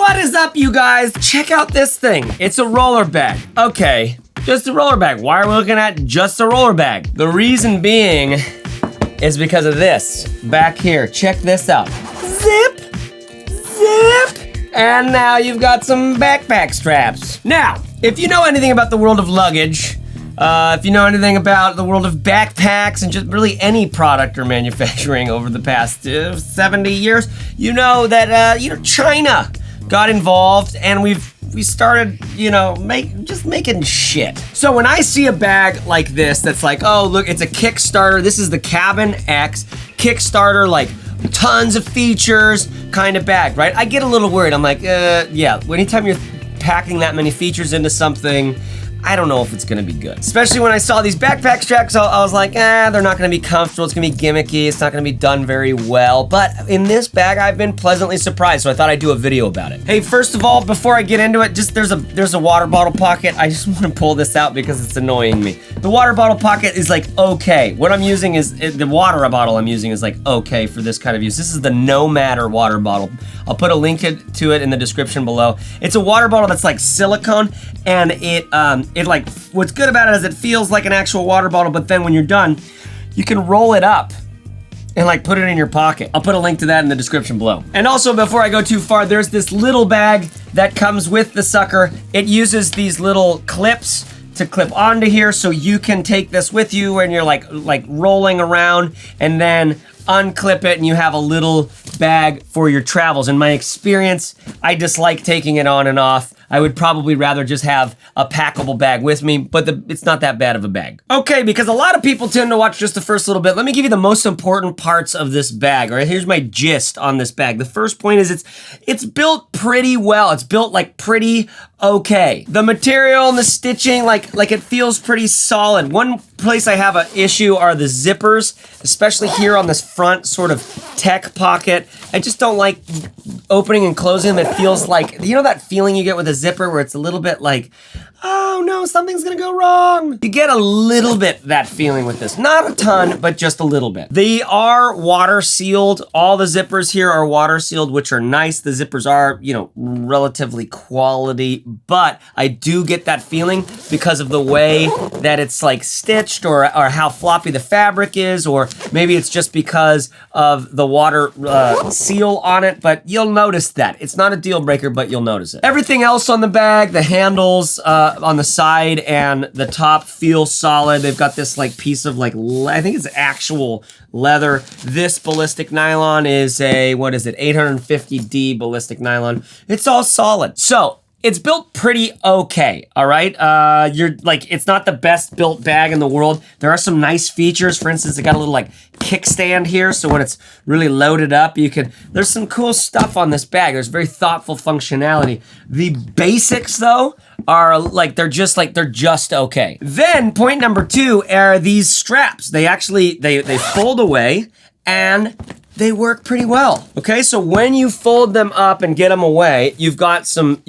What is up, you guys? Check out this thing. It's a roller bag. Okay, just a roller bag. Why are we looking at just a roller bag? The reason being is because of this. Back here, check this out. Zip, zip. And now you've got some backpack straps. Now, if you know anything about the world of luggage, if you know anything about the world of backpacks and just really any product or manufacturing over the past 70 years, you know that China got involved and we started, just making shit. So when I see a bag like this that's like, oh look, it's a Kickstarter, this is the Cabin X Kickstarter, like tons of features kind of bag, right? I get a little worried. I'm like, yeah, anytime you're packing that many features into something, I don't know if it's gonna be good. Especially when I saw these backpack straps, I was like, they're not gonna be comfortable, it's gonna be gimmicky, it's not gonna be done very well. But in this bag, I've been pleasantly surprised, so I thought I'd do a video about it. Hey, first of all, before I get into it, just there's a water bottle pocket. I just wanna pull this out because it's annoying me. The water bottle pocket is like, okay. What I'm using is, the water bottle I'm using is like, okay for this kind of use. This is the Nomader water bottle. I'll put a link to it in the description below. It's a water bottle that's like silicone, and it like, what's good about it is it feels like an actual water bottle, but then when you're done, you can roll it up and like put it in your pocket. I'll put a link to that in the description below. And also, before I go too far, there's this little bag that comes with the sucker. It uses these little clips to clip onto here, so you can take this with you when you're like rolling around, and then unclip it and you have a little bag for your travels. In my experience, I dislike taking it on and off. I would probably rather just have a packable bag with me, but it's not that bad of a bag. Okay, because a lot of people tend to watch just the first little bit, let me give you the most important parts of this bag. All right, here's my gist on this bag. The first point is it's built pretty well. It's built like pretty okay. The material and the stitching, like it feels pretty solid. One place I have an issue are the zippers, especially here on this front sort of tech pocket. I just don't like opening and closing them. It feels like, you know that feeling you get with a zipper where it's a little bit like, oh no, something's gonna go wrong. You get a little bit that feeling with this. Not a ton, but just a little bit. They are water sealed. All the zippers here are water sealed, which are nice. The zippers are, relatively quality, but I do get that feeling because of the way that it's like stitched or how floppy the fabric is, or maybe it's just because of the water seal on it, but you'll notice that. It's not a deal breaker, but you'll notice it. Everything else on the bag, the handles, on the side and the top feel solid. They've got this like piece of like, I think it's actual leather. This ballistic nylon is a, what is it, 850D ballistic nylon. It's all solid. So it's built pretty okay, all right? It's not the best built bag in the world. There are some nice features. For instance, it got a little like kickstand here, so when it's really loaded up, there's some cool stuff on this bag. There's very thoughtful functionality. The basics though, are like, they're just okay. Then point number 2 are these straps. They actually, they fold away and they work pretty well. Okay, so when you fold them up and get them away, you've got some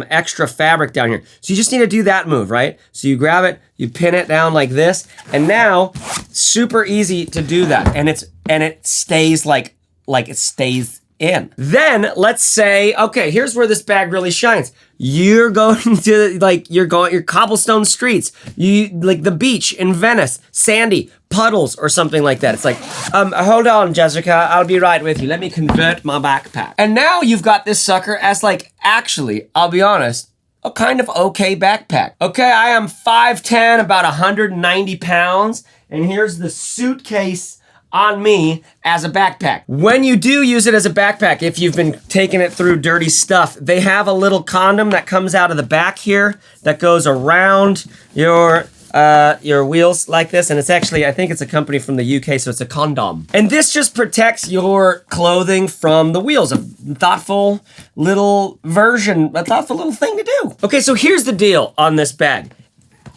extra fabric down here. So you just need to do that move, right? So you grab it, you pin it down like this, and now super easy to do that. And it stays like it stays in. Then let's say, okay, here's where this bag really shines. You're going to your cobblestone streets, like the beach in Venice, sandy puddles or something like that. It's like, hold on, Jessica, I'll be right with you. Let me convert my backpack. And now you've got this sucker as like, actually, I'll be honest, a kind of okay backpack. Okay, I am 5'10", about 190 pounds, and here's the suitcase on me as a backpack. When you do use it as a backpack, if you've been taking it through dirty stuff, they have a little condom that comes out of the back here that goes around your wheels like this, and it's actually, I think it's a company from the UK, so it's a condom. And this just protects your clothing from the wheels. A thoughtful little thing to do. Okay, so here's the deal on this bag.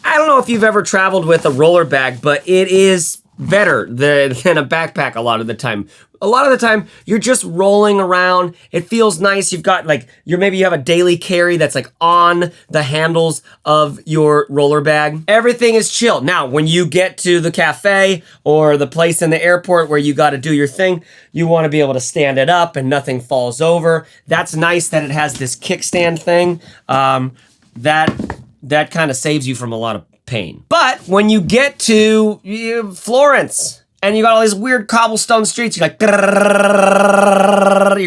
I don't know if you've ever traveled with a roller bag, but it is better than a backpack a lot of the time. A lot of the time, you're just rolling around. It feels nice. You've got like, maybe you have a daily carry that's like on the handles of your roller bag. Everything is chill. Now, when you get to the cafe or the place in the airport where you got to do your thing, you want to be able to stand it up and nothing falls over. That's nice that it has this kickstand thing. That kind of saves you from a lot of pain. But when you get to Florence, and you got all these weird cobblestone streets, you're like, you're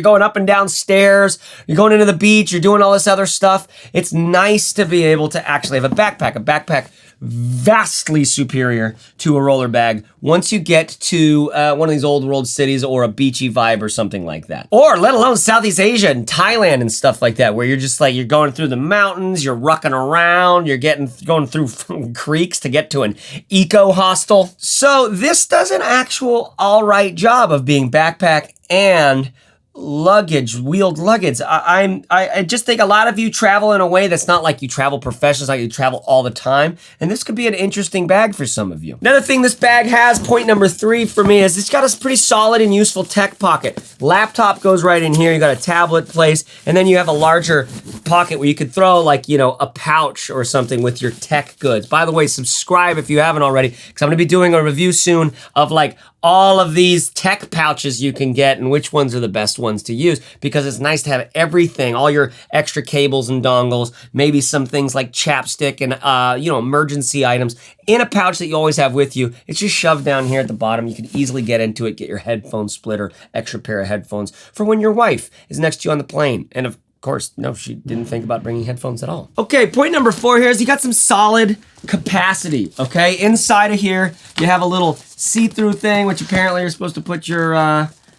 going up and down stairs, you're going into the beach, you're doing all this other stuff. It's nice to be able to actually have a backpack vastly superior to a roller bag once you get to one of these old world cities or a beachy vibe or something like that. Or let alone Southeast Asia and Thailand and stuff like that, where you're just like, you're going through the mountains, you're rucking around, you're going through creeks to get to an eco hostel. So this does an actual all right job of being backpack and luggage, wheeled luggage. I just think a lot of you travel in a way that's not like you travel professionals, like you travel all the time. And this could be an interesting bag for some of you. Another thing this bag has, point number 3 for me, is it's got a pretty solid and useful tech pocket. Laptop goes right in here. You got a tablet place, and then you have a larger pocket where you could throw like, a pouch or something with your tech goods. By the way, subscribe if you haven't already, because I'm gonna be doing a review soon of like all of these tech pouches you can get and which ones are the best ones to use, because it's nice to have everything, all your extra cables and dongles, maybe some things like chapstick and emergency items in a pouch that you always have with you. It's just shoved down here at the bottom. You can easily get into it, get your headphone splitter, extra pair of headphones for when your wife is next to you on the plane. And of course, no, she didn't think about bringing headphones at all. Okay, point number 4 here is you got some solid capacity, okay? Inside of here, you have a little see-through thing, which apparently you're supposed to put your,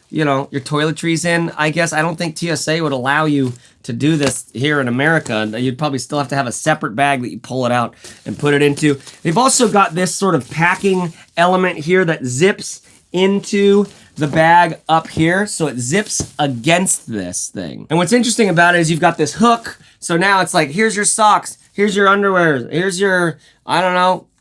your toiletries in, I guess. I don't think TSA would allow you to do this here in America. You'd probably still have to have a separate bag that you pull it out and put it into. They've also got this sort of packing element here that zips into the bag up here, so it zips against this thing. And what's interesting about it is you've got this hook, so now it's like, here's your socks, here's your underwear, here's your,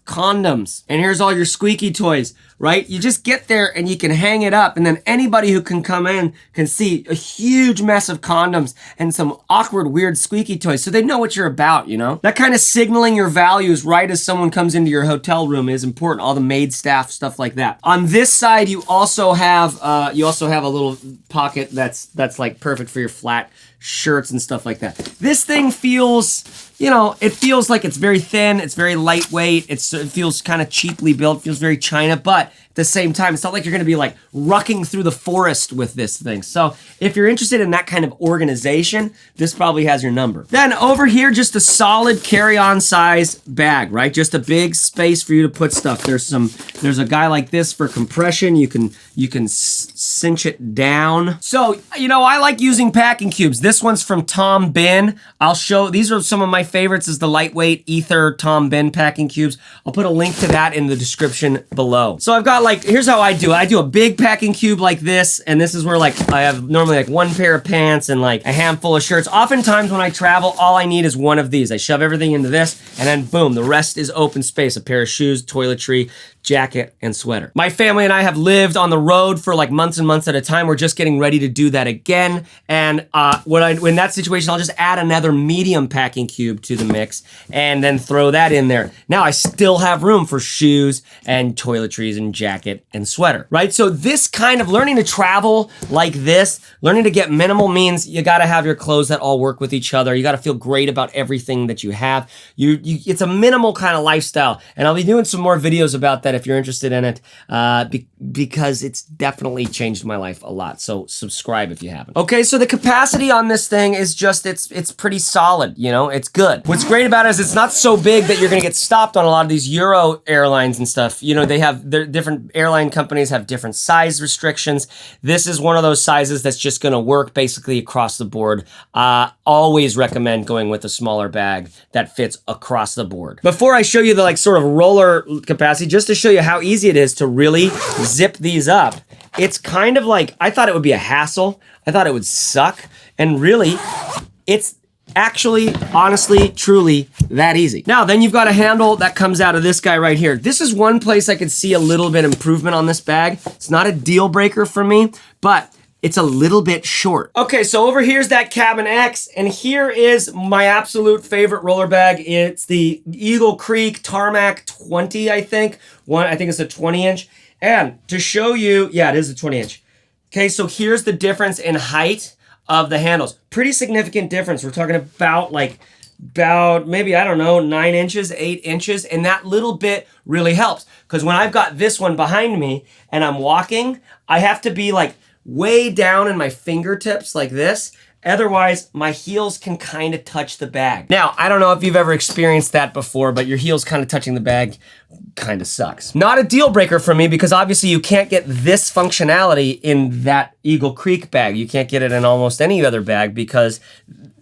condoms, and here's all your squeaky toys, right? You just get there and you can hang it up, and then anybody who can come in can see a huge mess of condoms and some awkward, weird squeaky toys, so they know what you're about, That kind of signaling your values right as someone comes into your hotel room is important. All the maid staff, stuff like that. On this side, you also have a little pocket that's like perfect for your flat shirts and stuff like that. This thing feels, it feels like it's very thin, it's very lightweight, it feels kind of cheaply built, feels very China, but at the same time, it's not like you're gonna be like rucking through the forest with this thing. So if you're interested in that kind of organization, this probably has your number. Then over here, just a solid carry-on size bag, right? Just a big space for you to put stuff. There's a guy like this for compression. You can cinch it down. So, I like using packing cubes. This one's from Tom Bin. These are some of my favorites, is the lightweight Ether Tom Bin packing cubes. I'll put a link to that in the description below. So I've got here's how I do it. I do a big packing cube like this, and this is where I have normally one pair of pants and a handful of shirts. Oftentimes when I travel, all I need is one of these. I shove everything into this, and then boom, the rest is open space. A pair of shoes, toiletry, jacket, and sweater. My family and I have lived on the road for months and months at a time. We're just getting ready to do that again. And in that situation, I'll just add another medium packing cube to the mix and then throw that in there. Now I still have room for shoes and toiletries and jacket and sweater, right? So this kind of learning to travel like this, learning to get minimal means you gotta have your clothes that all work with each other. You gotta feel great about everything that you have. It's a minimal kind of lifestyle. And I'll be doing some more videos about that if you're interested in it, because it's definitely changed my life a lot. So subscribe if you haven't. Okay, so the capacity on this thing is just, it's pretty solid, it's good. What's great about it is it's not so big that you're gonna get stopped on a lot of these Euro airlines and stuff. Their different airline companies have different size restrictions. This is one of those sizes that's just gonna work basically across the board. Always recommend going with a smaller bag that fits across the board. Before I show you the sort of roller capacity, just to show you how easy it is to really zip these up, it's kind of I thought it would be a hassle. I thought it would suck. And really, it's Actually, honestly, truly, that easy. Now, then you've got a handle that comes out of this guy right here. This is one place I could see a little bit improvement on this bag. It's not a deal breaker for me, but it's a little bit short. Okay, so over here's that Cabin X, and here is my absolute favorite roller bag. It's the Eagle Creek Tarmac 20, I think. I think it's a 20-inch. And to show you, yeah, it is a 20-inch. Okay, so here's the difference in height of the handles. Pretty significant difference. We're talking about maybe, I don't know, 9 inches, 8 inches. And that little bit really helps. Because when I've got this one behind me and I'm walking, I have to be like way down in my fingertips like this. Otherwise, my heels can kind of touch the bag. Now, I don't know if you've ever experienced that before, but your heels kind of touching the bag kind of sucks. Not a deal breaker for me because obviously you can't get this functionality in that Eagle Creek bag. You can't get it in almost any other bag because,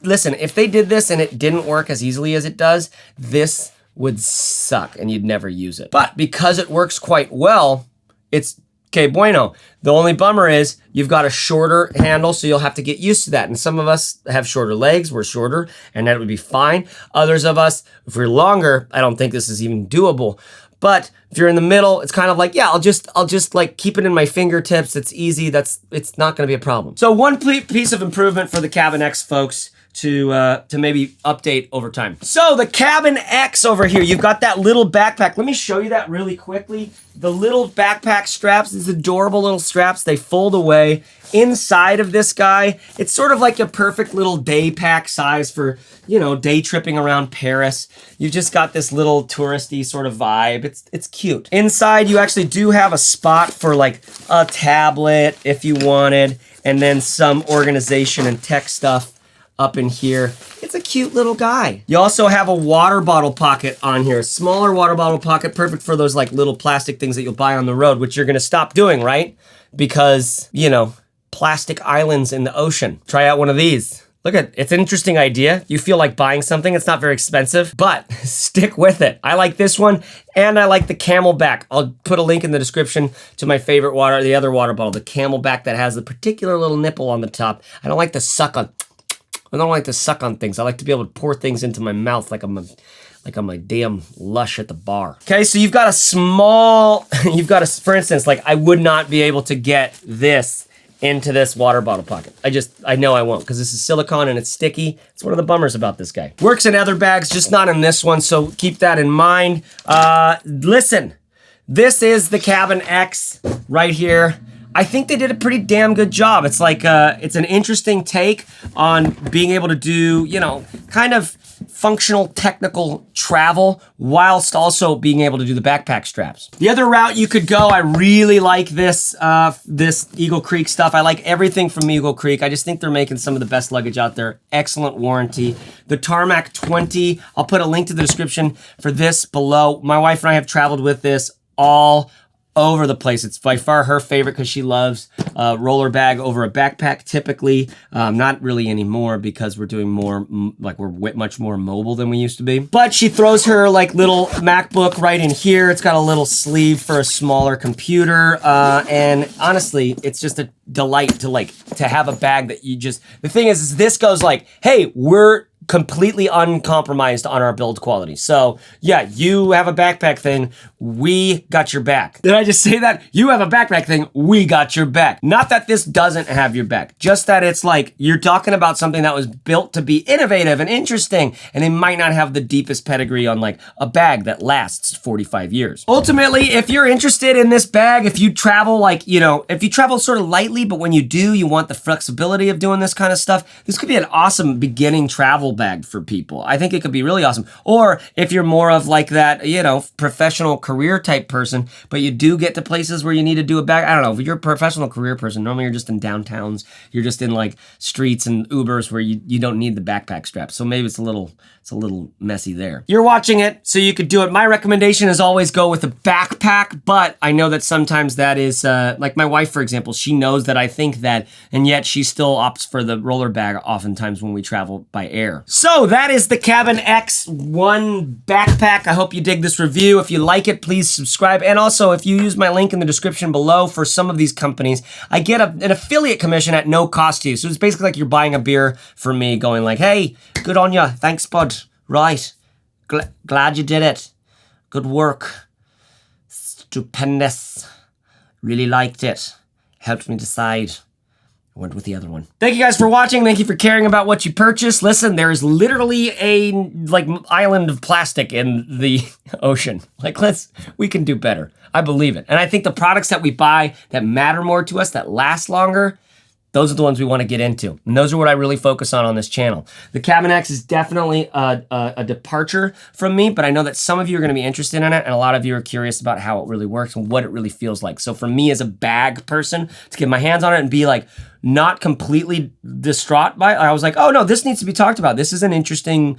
listen, if they did this and it didn't work as easily as it does, this would suck and you'd never use it. But because it works quite well, it's okay, bueno. The only bummer is you've got a shorter handle, so you'll have to get used to that. And some of us have shorter legs, we're shorter, and that would be fine. Others of us, if we're longer, I don't think this is even doable. But if you're in the middle, it's kind of like, yeah, I'll just like keep it in my fingertips. It's easy. It's not going to be a problem. So one piece of improvement for the Cabin X, folks, to maybe update over time. So the Cabin X over here, you've got that little backpack. Let me show you that really quickly. The little backpack straps, these adorable little straps, they fold away. Inside of this guy, it's sort of like a perfect little day pack size for, you know, day tripping around Paris. You've just got this little touristy sort of vibe. It's cute. Inside, you actually do have a spot for like a tablet if you wanted, and then some organization and tech stuff up in here. It's a cute little guy. You also have a water bottle pocket on here. A smaller water bottle pocket, perfect for those like little plastic things that you'll buy on the road, which you're gonna stop doing, right? Because, you know, plastic islands in the ocean. Try out one of these. Look at, it's an interesting idea. You feel like buying something, it's not very expensive, but stick with it. I like this one, and I like the Camelback. I'll put a link in the description to my favorite the other water bottle, the Camelback that has the particular little nipple on the top. I don't like to suck on things. I like to be able to pour things into my mouth like I'm a damn lush at the bar. Okay, so you've got for instance, like I would not be able to get this into this water bottle pocket. I know I won't because this is silicone and it's sticky. It's one of the bummers about this guy. Works in other bags, just not in this one, so keep that in mind. Listen, this is the Cabin X right here. I think they did a pretty damn good job. It's like, it's an interesting take on being able to do, you know, kind of functional technical travel whilst also being able to do the backpack straps. The other route you could go, I really like this Eagle Creek stuff. I like everything from Eagle Creek. I just think they're making some of the best luggage out there. Excellent warranty. The Tarmac 20, I'll put a link to the description for this below. My wife and I have traveled with this all over the place. It's by far her favorite because she loves roller bag over a backpack typically. Not really anymore because we're doing more, like we're much more mobile than we used to be. But she throws her like little MacBook right in here. It's got a little sleeve for a smaller computer. And honestly, it's just a delight to have a bag that the thing is this goes like, hey, we're completely uncompromised on our build quality. So yeah, you have a backpack thing, we got your back. Did I just say that? You have a backpack thing, we got your back. Not that this doesn't have your back, just that it's like, you're talking about something that was built to be innovative and interesting, and it might not have the deepest pedigree on like a bag that lasts 45 years. Ultimately, if you're interested in this bag, if you travel like, you know, if you travel sort of lightly, but when you do, you want the flexibility of doing this kind of stuff, this could be an awesome beginning travel bag for people. I think it could be really awesome. Or if you're more of like that, you know, professional career type person, but you do get to places where you need to do a bag. I don't know, if you're a professional career person, normally you're just in downtowns, you're just in like streets and Ubers where you don't need the backpack strap. So maybe it's a little messy there. You're watching it, so you could do it. My recommendation is always go with a backpack, but I know that sometimes that is, like my wife, for example, she knows that I think that, and yet she still opts for the roller bag oftentimes when we travel by air. So that is the Cabin X1 backpack. I hope you dig this review. If you like it, please subscribe. And also, if you use my link in the description below for some of these companies, I get an affiliate commission at no cost to you. So it's basically like you're buying a beer for me, going like, hey, good on ya. Thanks, bud. Right. Glad you did it. Good work. Stupendous. Really liked it. Helped me decide. I went with the other one. Thank you guys for watching. Thank you for caring about what you purchase. Listen, there is literally a island of plastic in the ocean. Like, we can do better. I believe it. And I think the products that we buy that matter more to us, that last longer, those are the ones we want to get into. And those are what I really focus on this channel. The Cabin X is definitely a departure from me, but I know that some of you are going to be interested in it, and a lot of you are curious about how it really works and what it really feels like. So for me as a bag person, to get my hands on it and be like, not completely distraught by it, I was like, oh no, this needs to be talked about. This is an interesting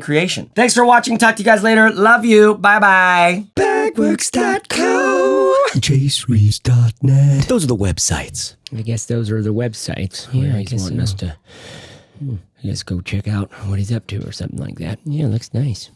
creation. Thanks for watching. Talk to you guys later. Love you. Bye-bye. Bagworks.co. ChaseReeves.net. Those are the websites. I guess those are the websites. Yeah, I guess wanting us to, let's go check out what he's up to or something like that. Yeah, looks nice.